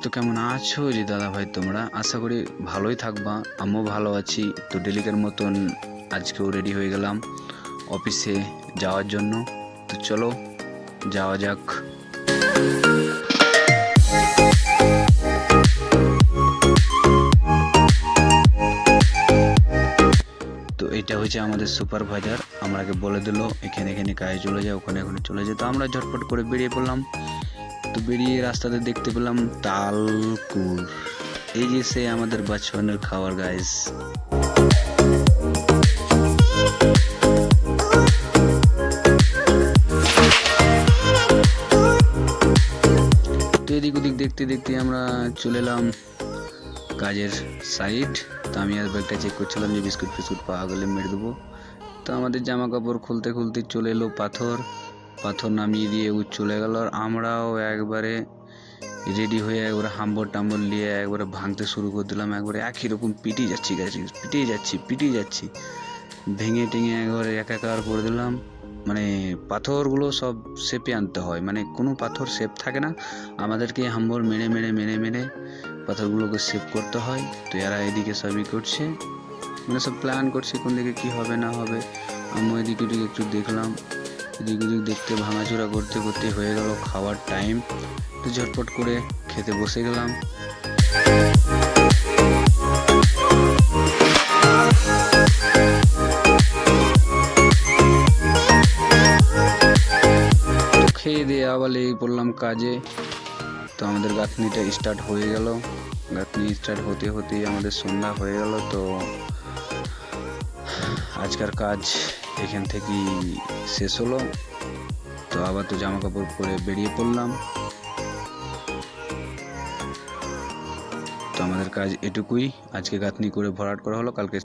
তো কেমন আছো যে দাদা ভাই তোমরা? আশা করি ভালোই থাকবা, আমিও ভালো আছি। তো ডেলিকার মতন আজকেও রেডি হয়ে গেলাম অফিসে যাওয়ার জন্য। তো চলো যাওয়া যাক। তো এটা হচ্ছে আমাদের সুপারভাইজার, আমাকে বলে দিল এখানে এখানে কাজে চলে যায়, ওখানে ওখানে চলে যায়। তো আমরা ঝটপট করে বেরিয়ে পড়লাম। তো বেরিয়ে রাস্তাতে দেখতে পেলাম তালকুর, এই যে সে আমাদের বাচ্চাদের খাওয়ার গাইস। তো এদিক ওদিক দেখতে দেখতে আমরা চলে এলাম কাজের সাইড। তো আমি আর ব্যাগটা চেক করছিলাম যে বিস্কুট ফিস্কুট পাওয়া গেলে মেরে দেবো। তো আমাদের জামা কাপড় খুলতে খুলতে চলে এলো পাথর নামিয়ে দিয়ে ও চলে গেল। আর আমরাও একবারে রেডি হয়ে একবারে হাম্বর টাম্বর নিয়ে একবারে ভাঙতে শুরু করে দিলাম। একবারে একই রকম পিটিয়ে যাচ্ছি গাছি, পিটিয়ে যাচ্ছি ভেঙে টেঙে একবারে একাকার করে দিলাম। মানে পাথরগুলো সব শেপে আনতে হয়, মানে কোনো পাথর শেপ থাকে না, আমাদেরকে হাম্বর মেরে মেরে মেরে মেরে পাথরগুলোকে শেপ করতে হয়। তো এরা এদিকে সবই করছে, মানে সব প্ল্যান করছে কোন দিকে কি হবে না হবে। আমি এদিকে ওদিকে একটু দেখলাম, এদিক ওদিক দেখতে ভাঙাচোরা করতে করতে হয়ে গেল খাওয়ার টাইম। তো ঝটপট করে খেতে বসে গেলাম। খেয়ে দিয়ে আবার লেগে পড়লাম কাজে। তো আমাদের গাঁথনিটা স্টার্ট হয়ে গেল, গাঁথনি স্টার্ট হতে হতেই আমাদের সন্ধ্যা হয়ে গেল। তো আজকের কাজ এখান থেকেই শেষ হলো। তো আবার তো জামা কাপড় পরে বেরিয়ে পড়লাম। তো আমাদের কাজ এটুকুই, আজকে গাঁথনি করে ভরাট করা হলো, কালকে